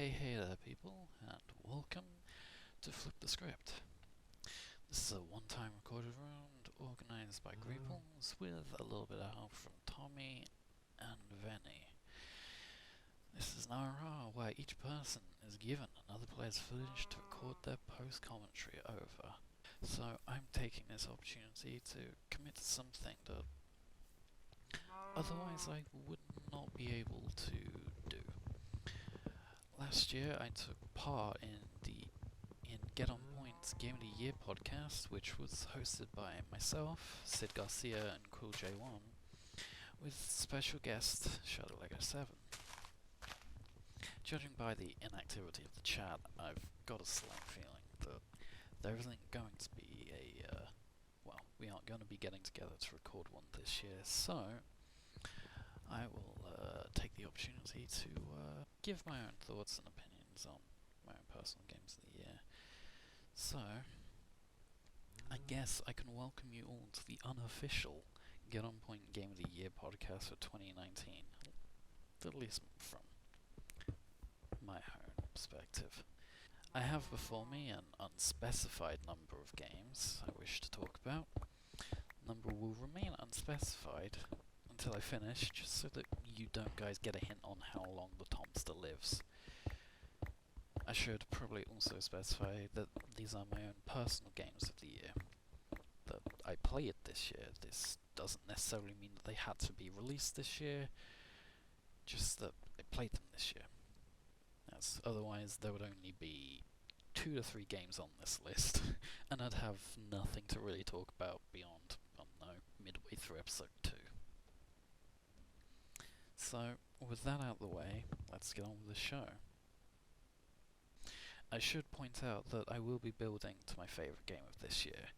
Hey there people, and welcome to Flip the Script. This is a one-time recorded round organised by Greeples with a little bit of help from Tommy and Veni. This is an RR where each person is given another player's footage to record their post-commentary over. So I'm taking this opportunity to commit to something that otherwise I would not be able to do. Last year I took part in Get On Point's Game of the Year podcast, which was hosted by myself, Sid Garcia and Cool J1, with special guest Shadow Lego 7. Judging by the inactivity of the chat, I've got a slight feeling that there isn't going to be we aren't going to be getting together to record one this year, so I will take the opportunity to give my own thoughts and opinions on my own personal games of the year. So, I guess I can welcome you all to the unofficial Get On Point Game of the Year podcast for 2019, at least from my own perspective. I have before me an unspecified number of games I wish to talk about. The number will remain unspecified until I finish, just so that you don't guys get a hint on how long the Tomster lives. I should probably also specify that these are my own personal games of the year. That I played this year. This doesn't necessarily mean that they had to be released this year, just that I played them this year. As otherwise there would only be 2 to 3 games on this list, and I'd have nothing to really talk about beyond, midway through episode 2. So, with that out of the way, let's get on with the show. I should point out that I will be building to my favourite game of this year.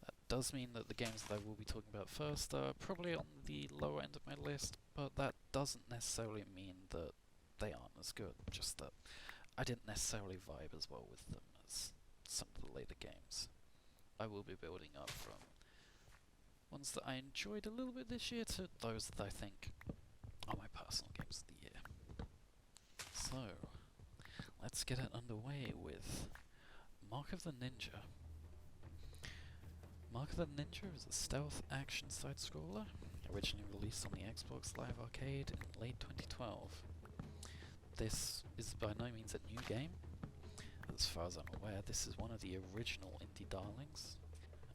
That does mean that the games that I will be talking about first are probably on the lower end of my list, but that doesn't necessarily mean that they aren't as good, just that I didn't necessarily vibe as well with them as some of the later games. I will be building up from ones that I enjoyed a little bit this year to those that I think are my personal games of the year. So, let's get it underway with Mark of the Ninja. Mark of the Ninja is a stealth action side-scroller, originally released on the Xbox Live Arcade in late 2012. This is by no means a new game. As far as I'm aware, this is one of the original indie darlings.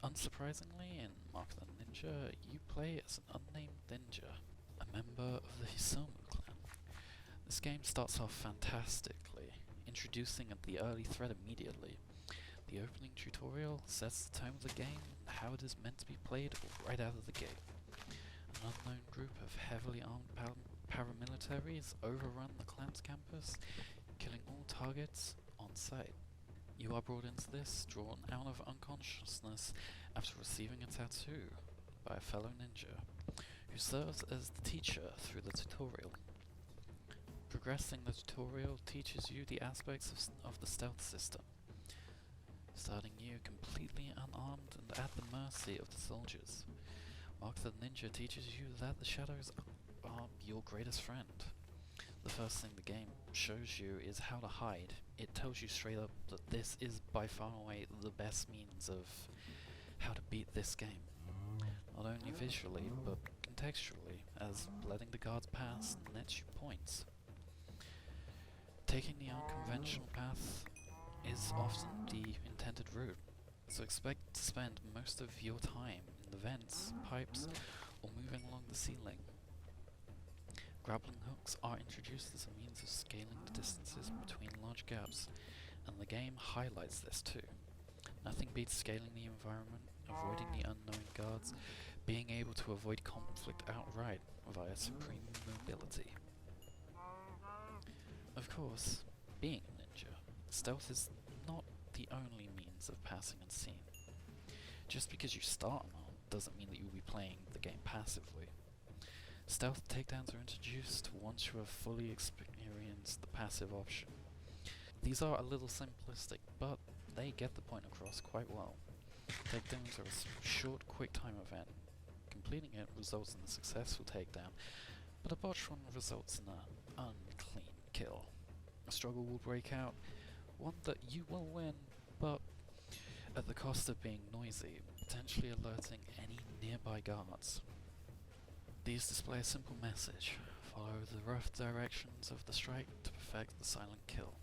Unsurprisingly, in Mark of the Ninja, you play as an unnamed ninja, a member of the Hisomu clan. This game starts off fantastically, introducing the early threat immediately. The opening tutorial sets the tone of the game and how it is meant to be played right out of the gate. An unknown group of heavily armed paramilitaries overrun the clan's campus, killing all targets on sight. You are brought into this, drawn out of unconsciousness after receiving a tattoo by a fellow ninja, who serves as the teacher through the tutorial. Progressing the tutorial teaches you the aspects of the stealth system, starting you completely unarmed and at the mercy of the soldiers. Mark the Ninja teaches you that the shadows are your greatest friend. The first thing the game shows you is how to hide. It tells you straight up that this is by far and away the best means of how to beat this game. Not only visually, but contextually, as letting the guards pass nets you points. Taking the unconventional path is often the intended route, so expect to spend most of your time in the vents, pipes, or moving along the ceiling. Grappling hooks are introduced as a means of scaling the distances between large gaps, and the game highlights this too. Nothing beats scaling the environment, avoiding the unknown guards, being able to avoid conflict outright via supreme mobility. Of course, being a ninja, stealth is not the only means of passing unseen. Just because you start unarmed doesn't mean that you'll be playing the game passively. Stealth takedowns are introduced once you have fully experienced the passive option. These are a little simplistic, but they get the point across quite well. Takedowns are a short, quick time event. Completing it results in a successful takedown, but a botched one results in an unclean kill. A struggle will break out, one that you will win, but at the cost of being noisy, potentially alerting any nearby guards. These display a simple message: follow the rough directions of the strike to perfect the silent kill.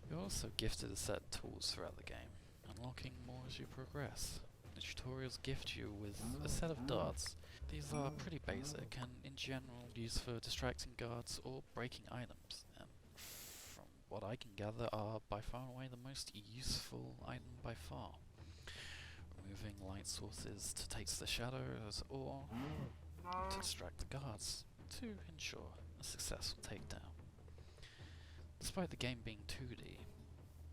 You're also gifted a set of tools throughout the game, unlocking more as you progress. The tutorials gift you with a set of darts. These are pretty basic and in general used for distracting guards or breaking items, and from what I can gather are by far and away the most useful item by far. Removing light sources to take the shadows or to distract the guards to ensure a successful takedown. Despite the game being 2D,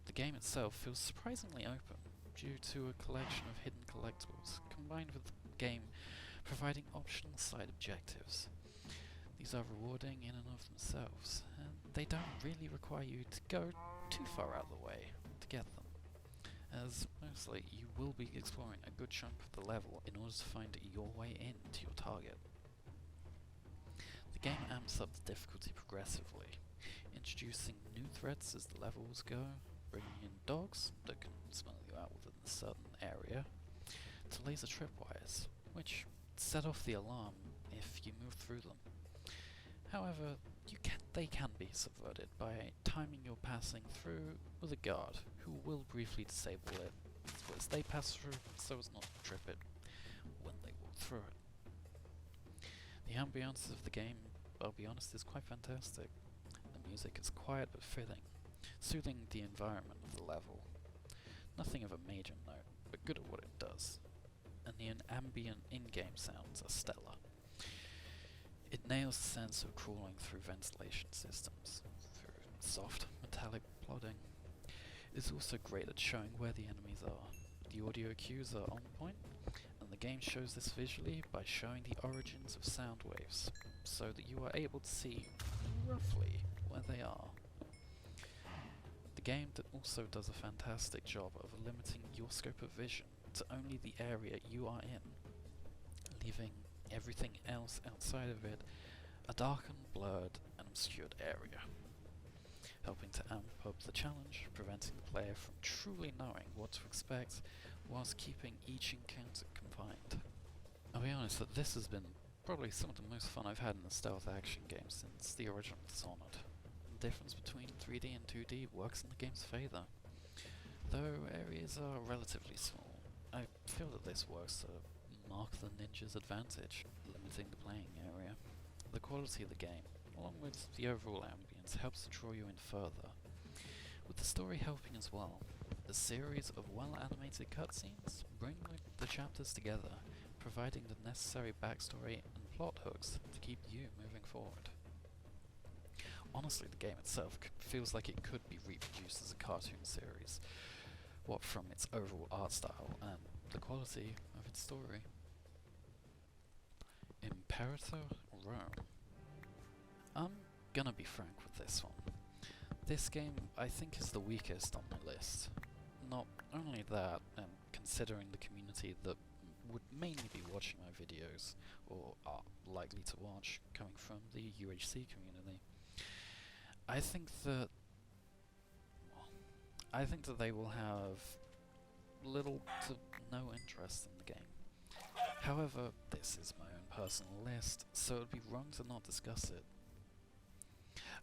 the game itself feels surprisingly open due to a collection of hidden collectibles, combined with the game providing optional side objectives. These are rewarding in and of themselves, and they don't really require you to go too far out of the way to get them, as mostly you will be exploring a good chunk of the level in order to find your way in to your target. The game amps up the difficulty progressively, introducing new threats as the levels go, bringing in dogs that can smell you out within a certain area, to laser tripwires, which set off the alarm if you move through them. However, they can be subverted by timing your passing through with a guard, who will briefly disable it as they pass through so as not to trip it when they walk through it. The ambience of the game, I'll be honest, is quite fantastic. The music is quiet but fitting, soothing the environment of the level. Nothing of a major note, but good at what it does. And the ambient in-game sounds are stellar. It nails the sense of crawling through ventilation systems, through soft, metallic plodding. It's also great at showing where the enemies are. The audio cues are on point, and the game shows this visually by showing the origins of sound waves, so that you are able to see roughly where they are. The game also does a fantastic job of limiting your scope of vision to only the area you are in, leaving everything else outside of it a darkened, blurred, and obscured area, helping to amp up the challenge, preventing the player from truly knowing what to expect whilst keeping each encounter confined. I'll be honest that this has been probably some of the most fun I've had in a stealth action game since the original Dishonored. The difference between 3D and 2D works in the game's favour. Though areas are relatively small, I feel that this works to mark the ninja's advantage, limiting the playing area. The quality of the game, along with the overall ambience, helps to draw you in further, with the story helping as well. A series of well-animated cutscenes bring the chapters together, providing the necessary backstory and plot hooks to keep you moving forward. Honestly, the game itself feels like it could be reproduced as a cartoon series, what from its overall art style and the quality of its story. Imperator Rome. I'm gonna be frank with this one. This game, I think, is the weakest on my list. Not only that, and considering the community that would mainly be watching my videos, or are likely to watch, coming from the UHC community, I think that they will have little to no interest in the game. However, this is my own personal list, so it would be wrong to not discuss it.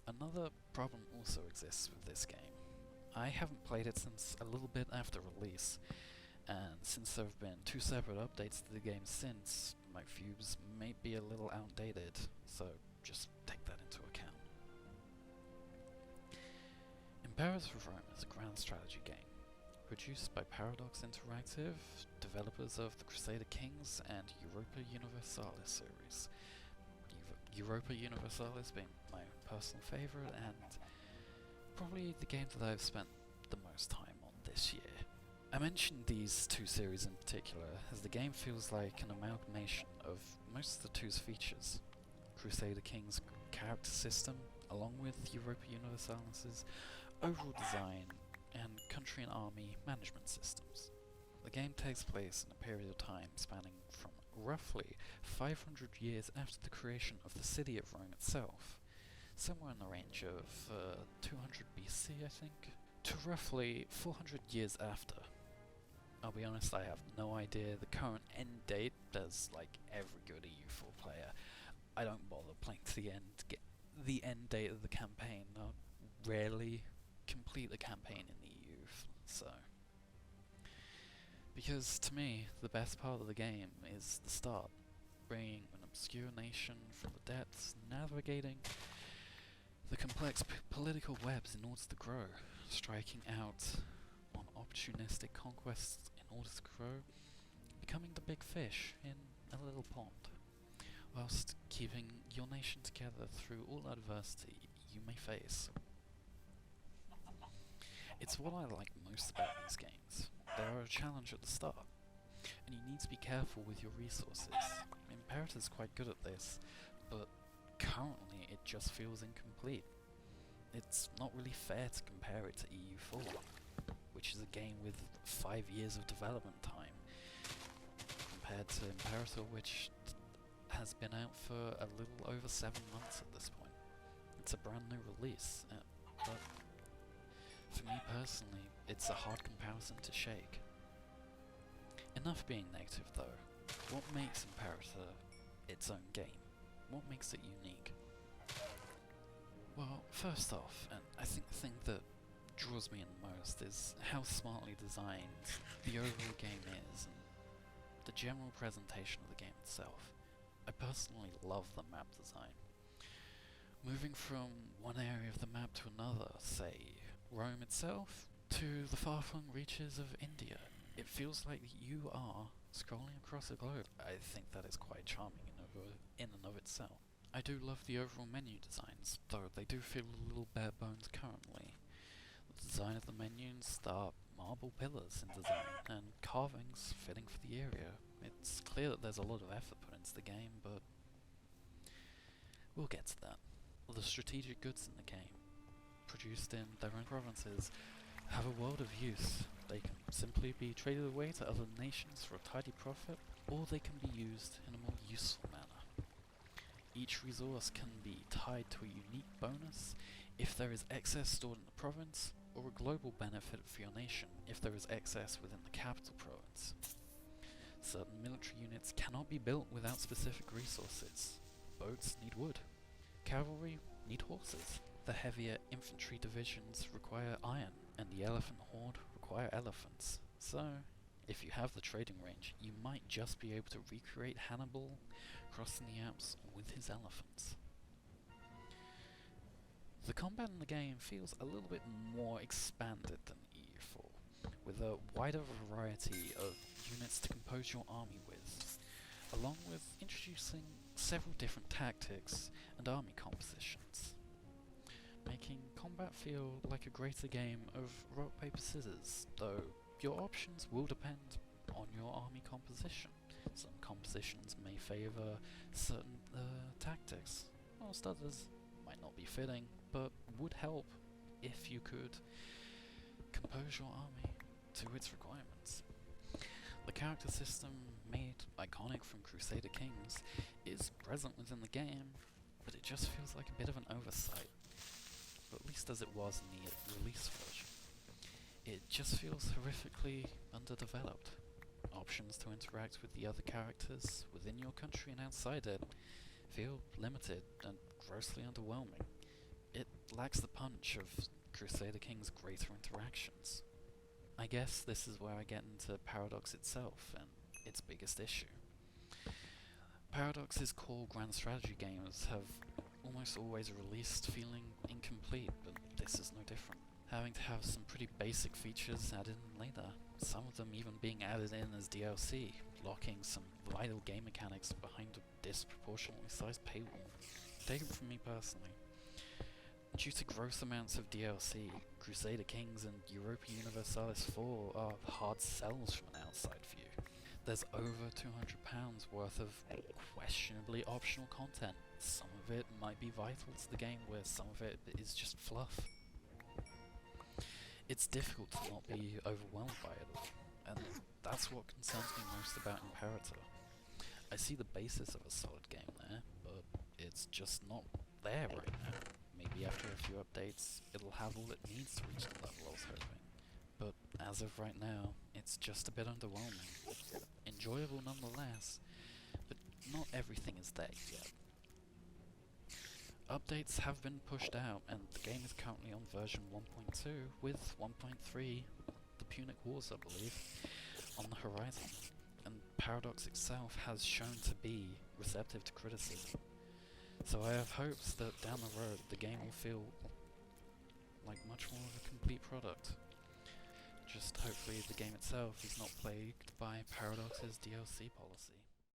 Another problem also exists with this game. I haven't played it since a little bit after release, and since there have been 2 separate updates to the game since, my views may be a little outdated, so just take that into account. Imperator Rome is a grand strategy game, produced by Paradox Interactive, developers of the Crusader Kings and Europa Universalis series. Europa Universalis being my personal favourite and probably the game that I've spent the most time on this year. I mentioned these 2 series in particular as the game feels like an amalgamation of most of the 2's features. Crusader Kings' character system, along with Europa Universalis' overall design and country and army management systems. The game takes place in a period of time spanning from roughly 500 years after the creation of the city of Rome itself, somewhere in the range of 200 BC, I think, to roughly 400 years after. I'll be honest, I have no idea the current end date, as like every good EU4 player, I don't bother playing to the end, get the end date of the campaign. I rarely complete the campaign in the EU, so... Because to me, the best part of the game is the start, bringing an obscure nation from the depths, navigating the complex political webs in order to grow, striking out on opportunistic conquests in order to grow, becoming the big fish in a little pond, whilst keeping your nation together through all adversity you may face. It's what I like most about these games. They are a challenge at the start, and you need to be careful with your resources. Imperator's quite good at this, but currently it just feels incomplete. It's not really fair to compare it to EU4, which is a game with 5 years of development time, compared to Imperator, which has been out for a little over 7 months at this point. It's a brand new release, but for me personally, it's a hard comparison to Schick. Enough being negative though. What makes Imperator its own game? What makes it unique? Well, first off, and I think the thing that draws me in the most is how smartly designed the overall game is, and the general presentation of the game itself. I personally love the map design. Moving from one area of the map to another, say Rome itself, to the far-flung reaches of India, it feels like you are scrolling across a globe. I think that is quite charming in and of itself. I do love the overall menu designs, though they do feel a little bare bones currently. The design of the menus are marble pillars in design, and carvings fitting for the area. It's clear that there's a lot of effort put into the game, but we'll get to that. The strategic goods in the game, produced in their own provinces, have a world of use. They can simply be traded away to other nations for a tidy profit, or they can be used in a more useful manner. Each resource can be tied to a unique bonus if there is excess stored in the province, or a global benefit for your nation if there is excess within the capital province. Certain military units cannot be built without specific resources. Boats need wood. Cavalry need horses. The heavier infantry divisions require iron, and the elephant horde require elephants. So, if you have the trading range, you might just be able to recreate Hannibal crossing the Alps with his elephants. The combat in the game feels a little bit more expanded than EU4, with a wider variety of units to compose your army with, along with introducing several different tactics and army compositions, making combat feel like a greater game of rock, paper, scissors, though your options will depend on your army composition. Some compositions may favour certain tactics, whilst others might not be fitting, but would help if you could compose your army to its requirements. The character system, made iconic from Crusader Kings, is present within the game, but it just feels like a bit of an oversight, at least as it was in the release version. It just feels horrifically underdeveloped. Options to interact with the other characters within your country and outside it feel limited and grossly underwhelming. It lacks the punch of Crusader King's greater interactions. I guess this is where I get into Paradox itself and its biggest issue. Paradox's core grand strategy games have almost always released feeling incomplete, but this is no different. Having to have some pretty basic features added in later, some of them even being added in as DLC, locking some vital game mechanics behind a disproportionately sized paywall. Take it from me personally. Due to gross amounts of DLC, Crusader Kings and Europa Universalis 4 are hard sells from an outside view. There's over £200 worth of questionably optional content. Some of it might be vital to the game, where some of it is just fluff. It's difficult to not be overwhelmed by it all, and that's what concerns me most about Imperator. I see the basis of a solid game there, but it's just not there right now. maybe after a few updates, it'll have all it needs to reach the level I was hoping. But as of right now, it's just a bit underwhelming. Enjoyable nonetheless, but not everything is there yet. Updates have been pushed out, and the game is currently on version 1.2, with 1.3, the Punic Wars I believe, on the horizon. And Paradox itself has shown to be receptive to criticism. So I have hopes that down the road the game will feel like much more of a complete product. Just hopefully the game itself is not plagued by Paradox's DLC policy.